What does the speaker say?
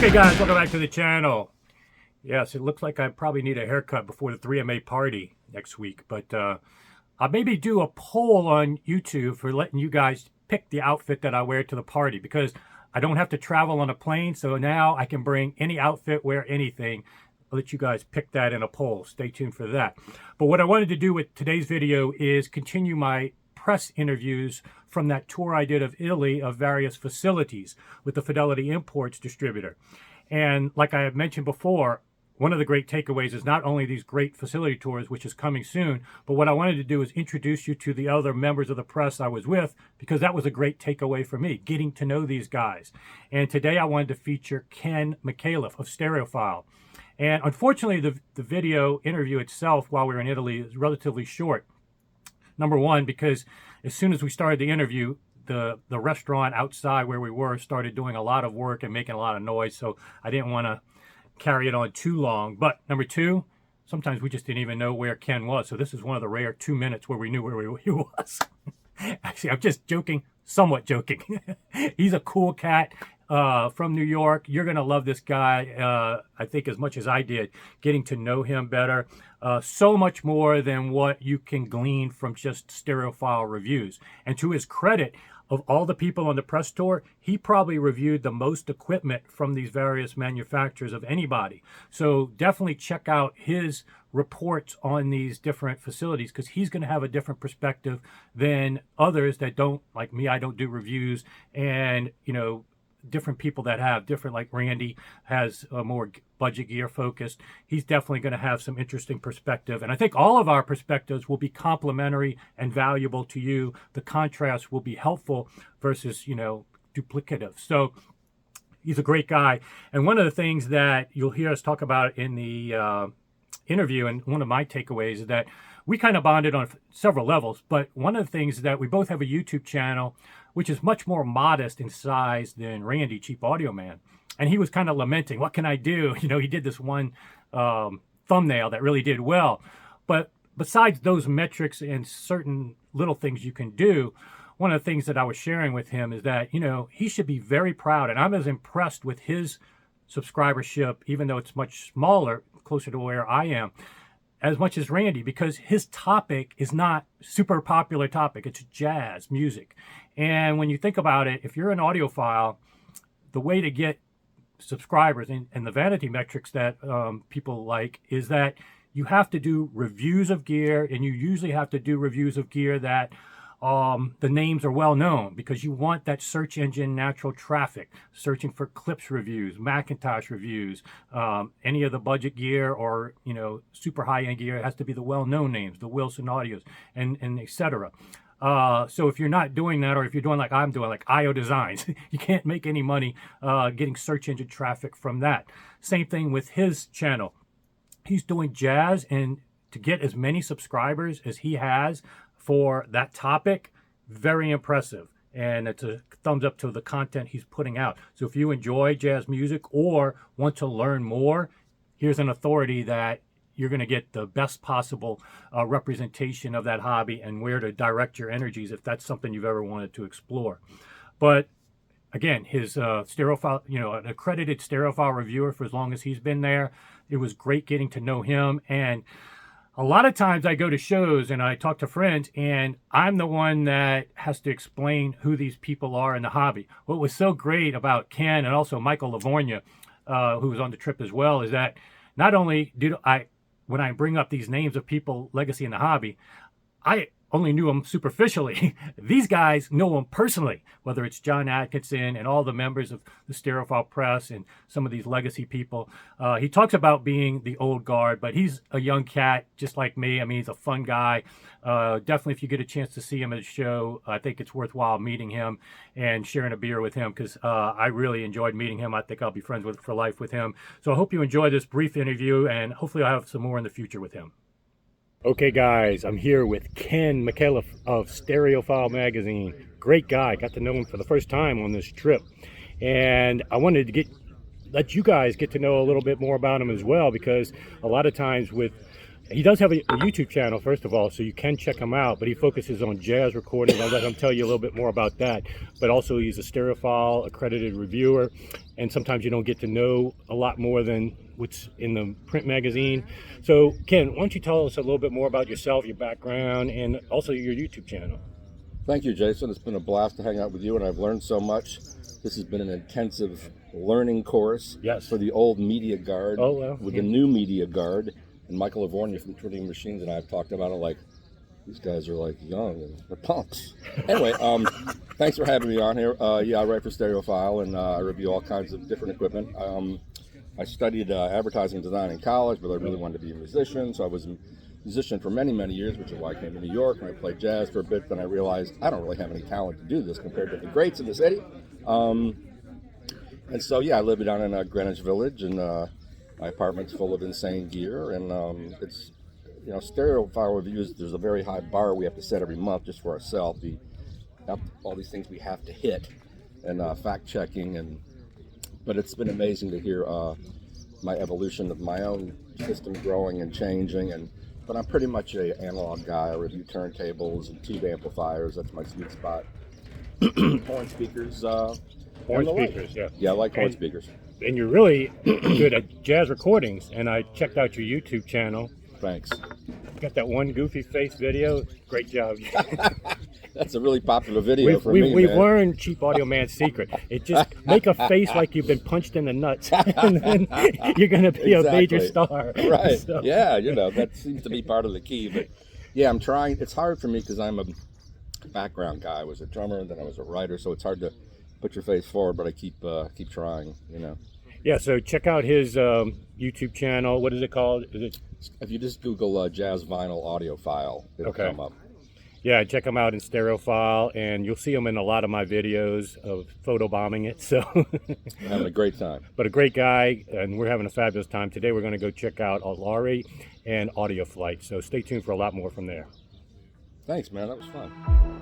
Okay guys, welcome back to the channel. Yes, it looks like I probably need a haircut before the 3MA party next week, but I'll maybe do a poll on YouTube for letting you guys pick the outfit that I wear to the party, because I don't have to travel on a plane, so now I can bring any outfit, wear anything. I'll let you guys pick that in a poll. Stay tuned for that. But what I wanted to do with today's video is continue my press interviews from that tour I did of Italy of various facilities with the Fidelity Imports distributor. And like I have mentioned before, one of the great takeaways is not only these great facility tours, which is coming soon, but what I wanted to do is introduce you to the other members of the press I was with, because that was a great takeaway for me, getting to know these guys. And today I wanted to feature Ken Micallef of Stereophile. And unfortunately, the video interview itself while we were in Italy is relatively short. Number one, because as soon as we started the interview, the restaurant outside where we were started doing a lot of work and making a lot of noise, so I didn't want to carry it on too long. But number two, sometimes we just didn't even know where Ken was, so this is one of the rare 2 minutes where we knew where he was. Actually, I'm just joking, somewhat joking. He's a cool cat from New York. You're going to love this guy, I think, as much as I did, getting to know him better. So much more than what you can glean from just Stereophile reviews. And to his credit, of all the people on the press tour, he probably reviewed the most equipment from these various manufacturers of anybody. So definitely check out his reports on these different facilities, because he's going to have a different perspective than others that don't, like me, I don't do reviews, and, you know, different people that have different, like Randy has a more budget gear focused. He's definitely going to have some interesting perspective, and I think all of our perspectives will be complementary and valuable to you. The contrast will be helpful versus, you know, duplicative. So he's a great guy, and one of the things that you'll hear us talk about in the interview, and one of my takeaways, is that we kind of bonded on several levels, but one of the things is that we both have a YouTube channel which is much more modest in size than Randy, Cheap Audio Man. And he was kind of lamenting, what can I do? You know, he did this one thumbnail that really did well. But besides those metrics and certain little things you can do, one of the things that I was sharing with him is that, you know, he should be very proud. And I'm as impressed with his subscribership, even though it's much smaller, closer to where I am, as much as Randy, because his topic is not super popular topic. It's jazz music. And when you think about it, if you're an audiophile, the way to get subscribers and the vanity metrics that people like is that you have to do reviews of gear, and you usually have to do reviews of gear that the names are well known, because you want that search engine natural traffic, searching for Clips reviews, Macintosh reviews, any of the budget gear or, you know, super high-end gear. It has to be the well-known names, the Wilson Audios, and etc. So if you're not doing that, or if you're doing like I'm doing, like IO Designs, you can't make any money getting search engine traffic from that. Same thing with his channel. He's doing jazz, and to get as many subscribers as he has for that topic, very impressive. And it's a thumbs up to the content he's putting out. So if you enjoy jazz music or want to learn more, here's an authority that you're going to get the best possible representation of that hobby and where to direct your energies if that's something you've ever wanted to explore. But again, his Stereophile, you know, an accredited Stereophile reviewer for as long as he's been there. It was great getting to know him. And a lot of times I go to shows and I talk to friends, and I'm the one that has to explain who these people are in the hobby. What was so great about Ken and also Michael Lavornia, who was on the trip as well, is that not only did when I bring up these names of people, legacy in the hobby, I only knew them superficially. These guys know them personally, whether it's John Atkinson and all the members of the Stereophile Press and some of these legacy people. He talks about being the old guard, but he's a young cat just like me. I mean, he's a fun guy. Definitely, if you get a chance to see him at a show, I think it's worthwhile meeting him and sharing a beer with him, because I really enjoyed meeting him. I think I'll be friends for life with him. So I hope you enjoy this brief interview, and hopefully I'll have some more in the future with him. Okay guys, I'm here with Ken Micallef of Stereophile magazine. Great guy, got to know him for the first time on this trip. And I wanted to let you guys get to know a little bit more about him as well, because a lot of times with He does have a YouTube channel, first of all, so you can check him out, but he focuses on jazz recording. I'll let him tell you a little bit more about that. But also he's a Stereophile accredited reviewer, and sometimes you don't get to know a lot more than what's in the print magazine. So Ken, why don't you tell us a little bit more about yourself, your background, and also your YouTube channel? Thank you, Jason. It's been a blast to hang out with you, and I've learned so much. This has been an intensive learning course for the old media guard with the new media guard. And Michael Lavornia from Trinity Machines and I have talked about it like, these guys are like young and they're punks. Anyway, thanks for having me on here. Yeah, I write for Stereophile and I review all kinds of different equipment. I studied advertising design in college, but I really wanted to be a musician. So I was a musician for many, many years, which is why I came to New York and I played jazz for a bit. Then I realized I don't really have any talent to do this compared to the greats in the city. And so, yeah, I live down in Greenwich Village, and my apartment's full of insane gear, and it's, you know, Stereophile reviews, there's a very high bar we have to set every month just for ourselves. All these things we have to hit, and fact-checking, but it's been amazing to hear my evolution of my own system growing and changing, but I'm pretty much an analog guy. I review turntables and tube amplifiers, that's my sweet spot. Horn speakers. Horn speakers, yeah. Yeah, I like horn speakers. And you're really good at jazz recordings, and I checked out your YouTube channel. Thanks. You got that one goofy face video. Great job. That's a really popular video for me, We've learned Cheap Audio Man's secret. It just make a face like you've been punched in the nuts, and then you're going to be a major star. Right. So. Yeah, you know, that seems to be part of the key. But yeah, I'm trying. It's hard for me because I'm a background guy. I was a drummer, and then I was a writer, so it's hard to put your face forward, but I keep trying, you know. Yeah, so check out his YouTube channel. What is it called? If you just Google jazz vinyl audiophile, it'll come up. Yeah, check him out in Stereophile, and you'll see him in a lot of my videos of photobombing it. So we're having a great time. But a great guy, and we're having a fabulous time. Today we're going to go check out Alare and Audia Flight. So stay tuned for a lot more from there. Thanks, man. That was fun.